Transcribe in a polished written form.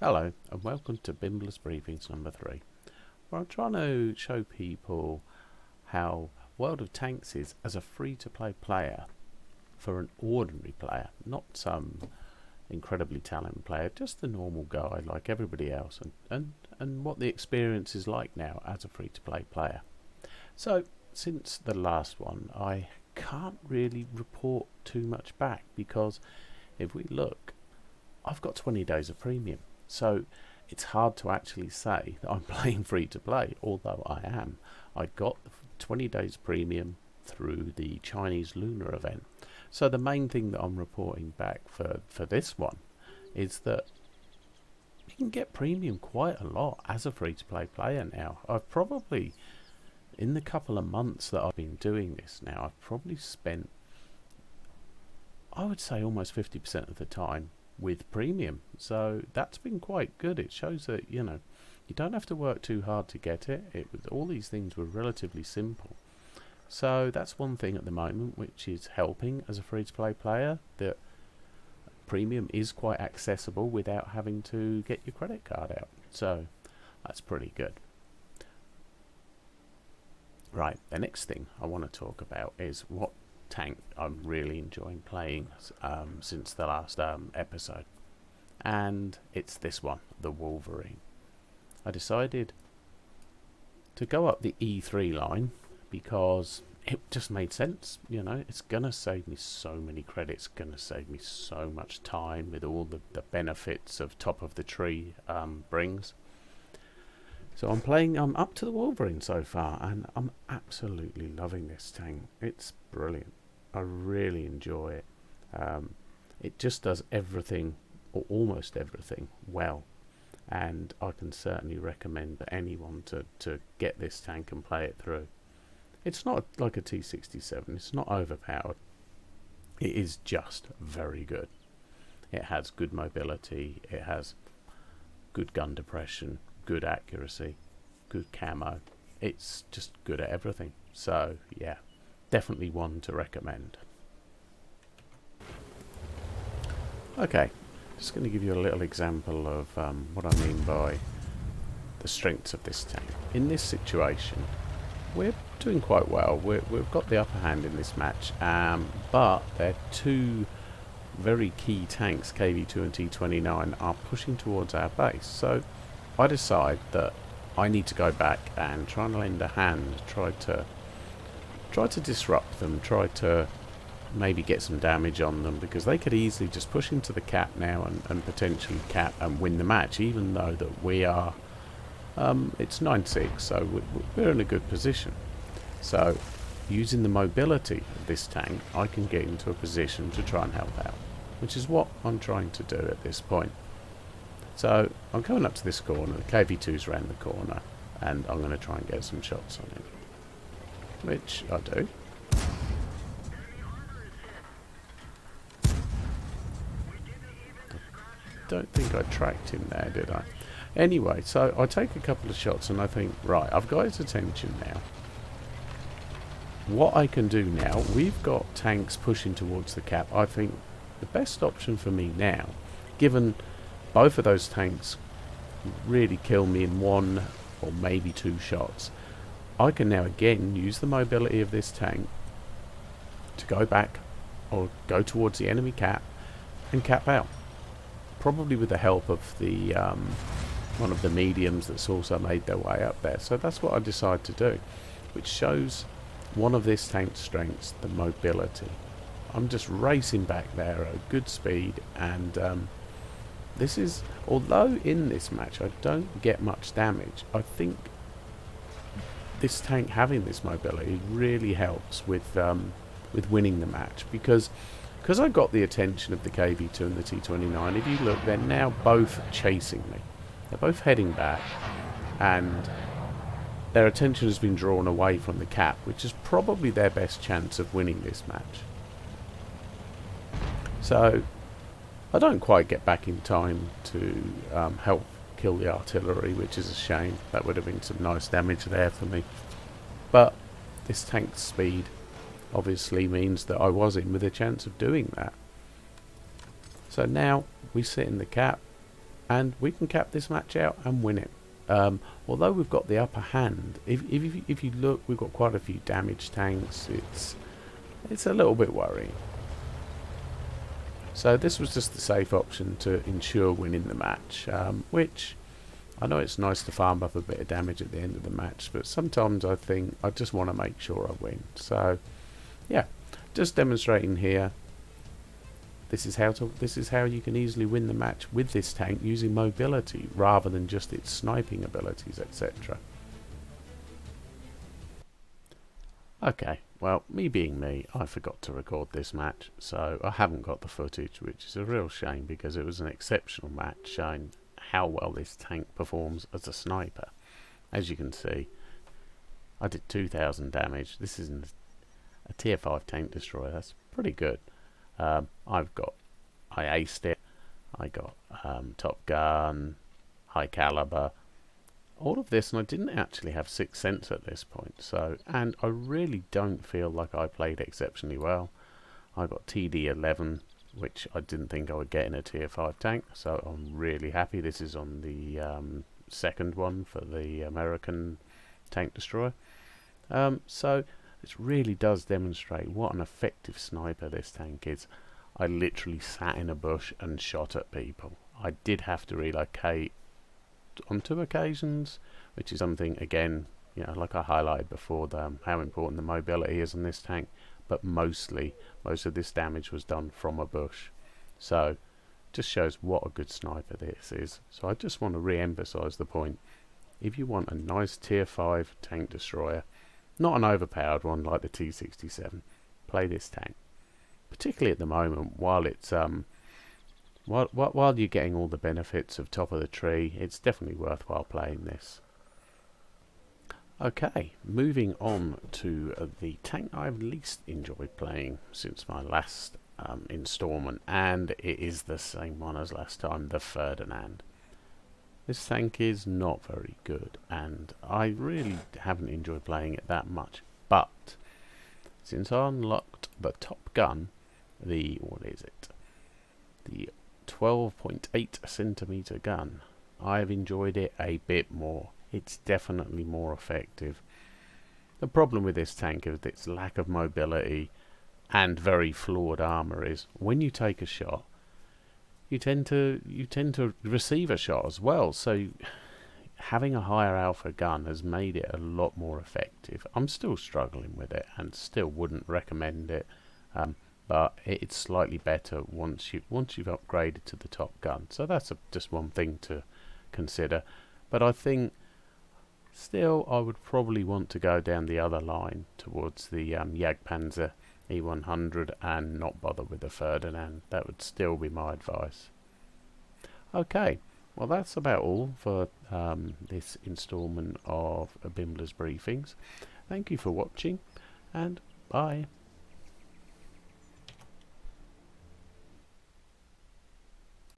Hello and welcome to Bimblers Briefings number 3, where I'm trying to show people how World of Tanks is as a free-to-play player for an ordinary player, not some incredibly talented player, just the normal guy like everybody else, and what the experience is like now as a free-to-play player. So since the last one, I can't really report too much back because if we look, I've got 20 days of premium. So it's hard to actually say that I'm playing free to play, although I am. I got 20 days premium through the Chinese Lunar event. So the main thing that I'm reporting back for this one is that you can get premium quite a lot as a free to play player now. I've probably, in the couple of months that I've been doing this now, I've probably spent, I would say, almost 50% of the time with premium, so that's been quite good. It shows that you don't have to work too hard to get it. All these things were relatively simple, so that's one thing at the moment which is helping as a free-to-play player, that premium is quite accessible without having to get your credit card out, so that's pretty good. Right, the next thing I want to talk about is what tank I'm really enjoying playing since the last episode, and it's this one, the Wolverine. I decided to go up the E3 line because it just made sense. It's gonna save me so many credits, gonna save me so much time with all the benefits of top of the tree brings. So I'm up to the Wolverine so far, and I'm absolutely loving this tank. It's brilliant. I really enjoy it. It just does everything, or almost everything, well. And I can certainly recommend for anyone to get this tank and play it through. It's not like a T67, it's not overpowered. It is just very good. It has good mobility, it has good gun depression, good accuracy, good camo. It's just good at everything. So yeah, definitely one to recommend. Okay, just going to give you a little example of what I mean by the strengths of this tank. In this situation, we're doing quite well. We've got the upper hand in this match, but they're two very key tanks, KV2 and T29, are pushing towards our base. So I decide that I need to go back and try and lend a hand, try to disrupt them, try to maybe get some damage on them, because they could easily just push into the cap now and potentially cap and win the match, even though that we are it's 9-6, so we're in a good position. So using the mobility of this tank, I can get into a position to try and help out, which is what I'm trying to do at this point. So I'm coming up to this corner, the KV2's around the corner, and I'm going to try and get some shots on him, which I do. Don't think I tracked him there, did I? Anyway, so I take a couple of shots and I think, right, I've got his attention now. What I can do now, we've got tanks pushing towards the cap. I think the best option for me now, given both of those tanks really kill me in one or maybe two shots, I can now again use the mobility of this tank to go back or go towards the enemy cap and cap out, probably with the help of the one of the mediums that's also made their way up there. So that's what I decide to do, which shows one of this tank's strengths, the mobility. I'm just racing back there at good speed, and this is, although in this match I don't get much damage, I think this tank having this mobility really helps with winning the match, because I got the attention of the KV2 and the T29. If you look, they're now both chasing me. They're both heading back, and their attention has been drawn away from the cap, which is probably their best chance of winning this match. So I don't quite get back in time to help kill the artillery, which is a shame. That would have been some nice damage there for me. But this tank's speed obviously means that I was in with a chance of doing that. So now we sit in the cap, and we can cap this match out and win it. Although we've got the upper hand, if you look, we've got quite a few damaged tanks. It's a little bit worrying. So this was just the safe option to ensure winning the match, which I know it's nice to farm up a bit of damage at the end of the match, but sometimes I think I just want to make sure I win. So yeah, just demonstrating here. This is how you can easily win the match with this tank using mobility rather than just its sniping abilities, etc. Okay, well, me being me, I forgot to record this match, so I haven't got the footage, which is a real shame because it was an exceptional match showing how well this tank performs as a sniper. As you can see, I did 2,000 damage. This isn't a tier 5 tank destroyer. That's pretty good. I aced it. I got Top Gun, High Caliber, all of this, and I didn't actually have 6th Sense at this point. So, and I really don't feel like I played exceptionally well. I got TD11, which I didn't think I would get in a tier 5 tank. So I'm really happy. This is on the second one for the American tank destroyer. So this really does demonstrate what an effective sniper this tank is. I literally sat in a bush and shot at people. I did have to relocate on 2 occasions, which is something, again, you know, like I highlighted before, how important the mobility is on this tank. But most of this damage was done from a bush. So just shows what a good sniper this is. So I just want to re-emphasize the point. If you want a nice tier 5 tank destroyer, not an overpowered one like the T67, play this tank. Particularly at the moment, while it's while you're getting all the benefits of top of the tree, it's definitely worthwhile playing this. Okay, moving on to the tank I've least enjoyed playing since my last installment, and it is the same one as last time, the Ferdinand. This tank is not very good, and I really haven't enjoyed playing it that much. But since I unlocked the Top Gun, the 12.8 centimeter gun, I've enjoyed it a bit more. It's definitely more effective. The problem with this tank is its lack of mobility and very flawed armor is when you take a shot, you tend to receive a shot as well. So having a higher alpha gun has made it a lot more effective. I'm still struggling with it and still wouldn't recommend it, but it's slightly better once you've upgraded to the Top Gun. So that's just one thing to consider. But I think still I would probably want to go down the other line towards the Jagdpanzer E100 and not bother with the Ferdinand. That would still be my advice. Okay, well that's about all for this installment of Bimblers Briefings. Thank you for watching, and bye.